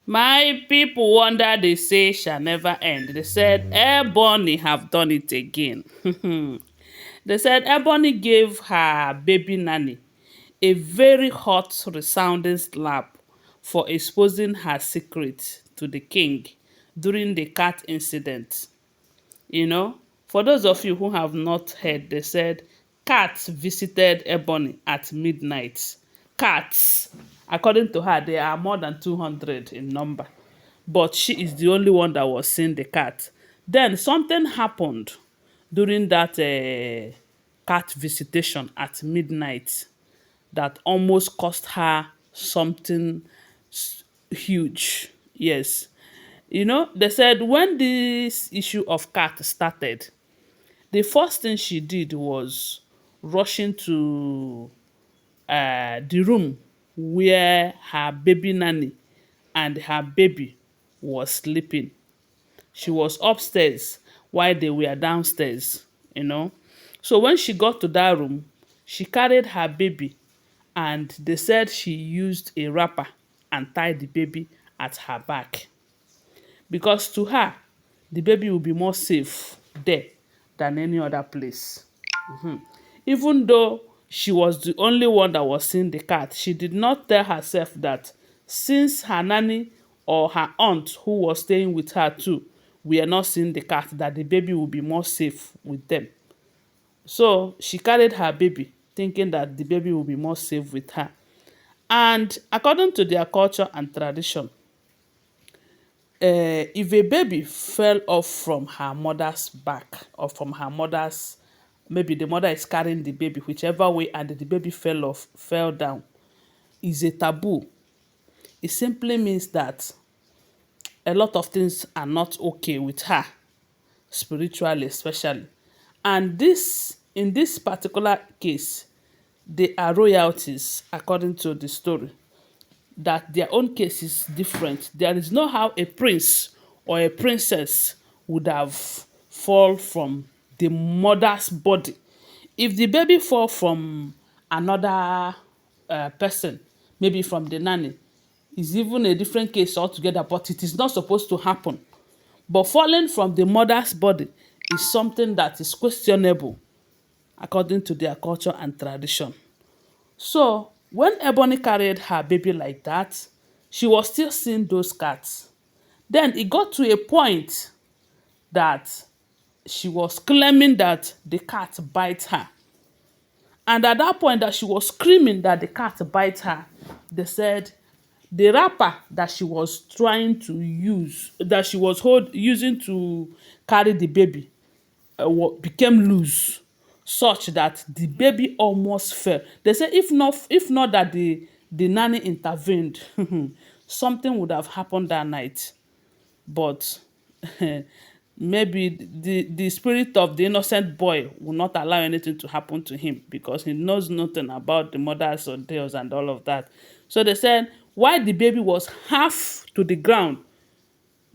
My people wonder they say shall never end. They said Ebony have done it again. They said Ebony gave her baby nanny a very hot resounding slap for exposing her secret to the king during the cat incident. You know, for those of you who have not heard, they said cats visited Ebony at midnight. Cats, according to her, there are more than 200 in number, but she is the only one that was seeing the cat. Then something happened during that cat visitation at midnight that almost cost her something huge. Yes. You know, they said when this issue of cat started, the first thing she did was rushing to the room where her baby nanny and her baby was sleeping. She was upstairs while they were downstairs, you know. So when she got to that room, she carried her baby and they said she used a wrapper and tied the baby at her back. Because to her, the baby will be more safe there than any other place. Even though she was the only one that was seeing the cat, she did not tell herself that since her nanny or her aunt who was staying with her too were not seeing the cat, that the baby would be more safe with them. So she carried her baby thinking that the baby will be more safe with her. And according to their culture and tradition, if a baby fell off from her mother's back or from her mother's, maybe the mother is carrying the baby whichever way and the baby fell down, is a taboo. It simply means that a lot of things are not okay with her, spiritually especially. And this, in this particular case, they are royalties according to the story, that their own case is different. There is no how a prince or a princess would have fall from the mother's body. If the baby fall from another person, maybe from the nanny, is even a different case altogether, but it is not supposed to happen. But falling from the mother's body is something that is questionable according to their culture and tradition. So when Ebony carried her baby like that, she was still seeing those cats. Then it got to a point that she was claiming that the cat bites her. And at that point that she was screaming that the cat bites her, they said the wrapper that she was trying to use, that she was using to carry the baby, became loose, such that the baby almost fell. They say if not that the nanny intervened, something would have happened that night. But maybe the spirit of the innocent boy will not allow anything to happen to him because he knows nothing about the mother's ordeals and all of that. So they said while the baby was half to the ground,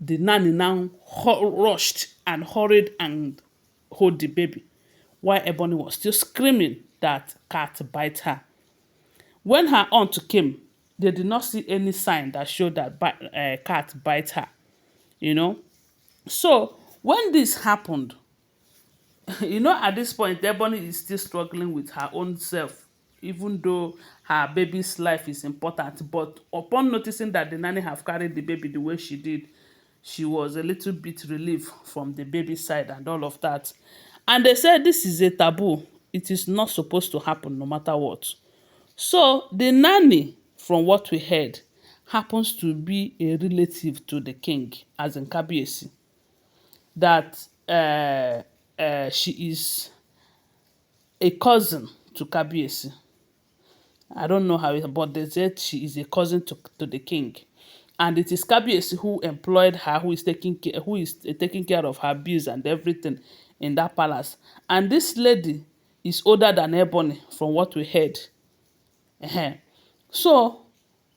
the nanny now rushed and hurried and hold the baby, while Ebony was still screaming that cat bite her. When her aunt came, they did not see any sign that showed that cat bite her, you know. So when this happened, at this point, Ebony is still struggling with her own self, even though her baby's life is important. But upon noticing that the nanny have carried the baby the way she did, she was a little bit relieved from the baby side and all of that. And they said this is a taboo. It is not supposed to happen no matter what. So the nanny, from what we heard, happens to be a relative to the king, as in Kabiesi, that she is a cousin to Kabiesi. I don't know how it, but they said she is a cousin to the king. And it is Kabiesi who employed her, who is taking care of her bills and everything in that palace. And this lady is older than Ebony, from what we heard. Ehen. So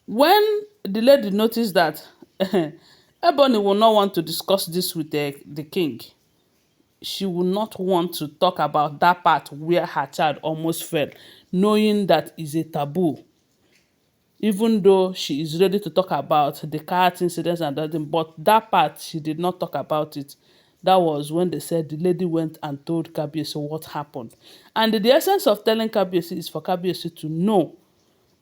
when the lady noticed that Ebony will not want to discuss this with the king, she will not want to talk about that part where her child almost fell, knowing that is a taboo. even though she is ready to talk about the cat incidents and everything, but that part she did not talk about it. That was when they said the lady went and told Kabiyesi what happened. And the essence of telling Kabiyesi is for Kabiyesi to know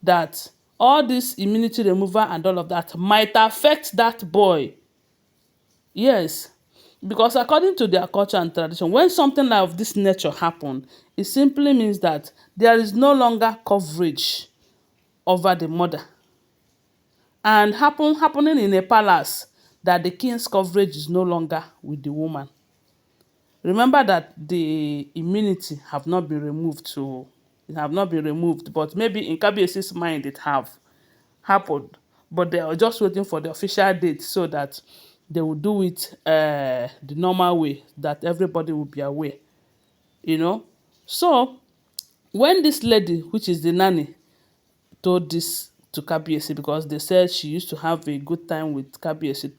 that all this immunity removal and all of that might affect that boy. Yes, because according to their culture and tradition, when something of this nature happen, it simply means that there is no longer coverage over the mother. And happening in a palace, that the king's coverage is no longer with the woman. Remember that the immunity have not been removed, so it have not been removed, but maybe in Kabiyesi's mind it have happened, but they are just waiting for the official date so that they will do it the normal way, that everybody will be aware, you know. So when this lady, which is the nanny, told this to Kabiyesi, because they said she used to have a good time with Kabiyesi,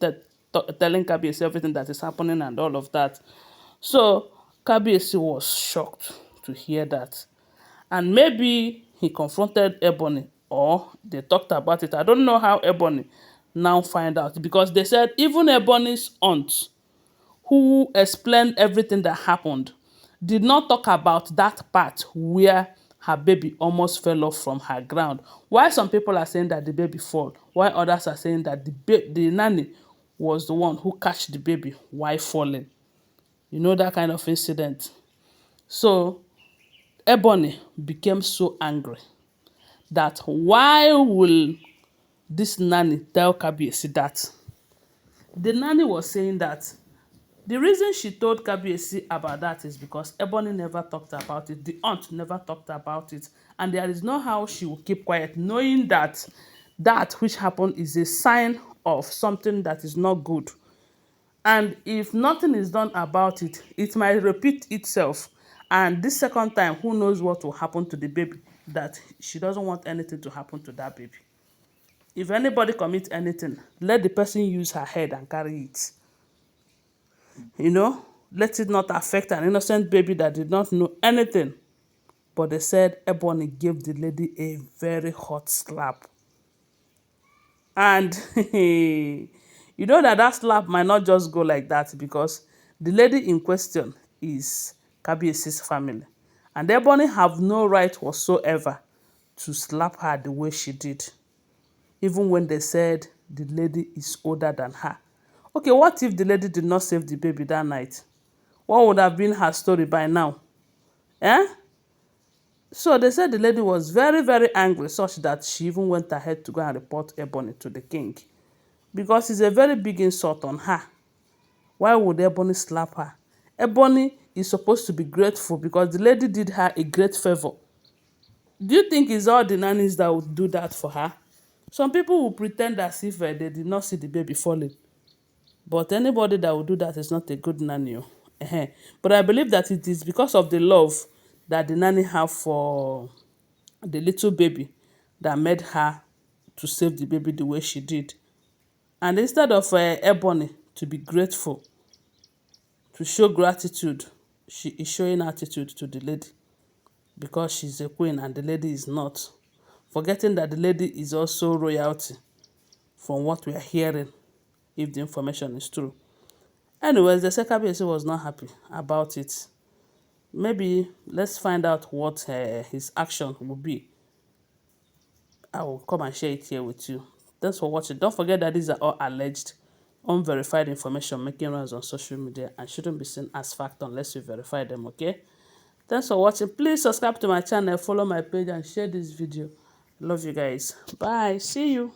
telling Kabiyesi everything that is happening and all of that. So Kabiyesi was shocked to hear that. And maybe he confronted Ebony, or they talked about it. I don't know how Ebony now find out, because they said even Ebony's aunt, who explained everything that happened, did not talk about that part where her baby almost fell off from her ground. While some people are saying that the baby fall, while others are saying that the nanny was the one who catch the baby while falling. You know, that kind of incident. So Ebony became so angry that why will this nanny tell Kabiyesi that? The nanny was saying that the reason she told Kabiyesi about that is because Ebony never talked about it. The aunt never talked about it. And there is no how she will keep quiet, knowing that that which happened is a sign of something that is not good. And if nothing is done about it, it might repeat itself. And this second time, who knows what will happen to the baby, that she doesn't want anything to happen to that baby. If anybody commits anything, let the person use her head and carry it. You know, let it not affect an innocent baby that did not know anything. But they said Ebony gave the lady a very hot slap. And you know that that slap might not just go like that, because the lady in question is Kabiyesi's family. And Ebony have no right whatsoever to slap her the way she did, even when they said the lady is older than her. Okay, what if the lady did not save the baby that night? What would have been her story by now? Eh? So they said the lady was very, very angry, such that she even went ahead to go and report Ebony to the king, because it's a very big insult on her. Why would Ebony slap her? Ebony is supposed to be grateful because the lady did her a great favor. Do you think it's all the nannies that would do that for her? Some people will pretend as if they did not see the baby falling. But anybody that will do that is not a good nanny. But I believe that it is because of the love that the nanny have for the little baby that made her to save the baby the way she did. And instead of Ebony to be grateful, to show gratitude, she is showing attitude to the lady, because she's a queen and the lady is not. Forgetting that the lady is also royalty, from what we are hearing, if the information is true. Anyways, the Kabiyesi was not happy about it. Maybe let's find out what his action will be. I will come and share it here with you. Thanks for watching. Don't forget that these are all alleged, unverified information making rounds on social media and shouldn't be seen as fact unless you verify them, okay? Thanks for watching. Please subscribe to my channel, follow my page, and share this video. Love you guys. Bye. See you.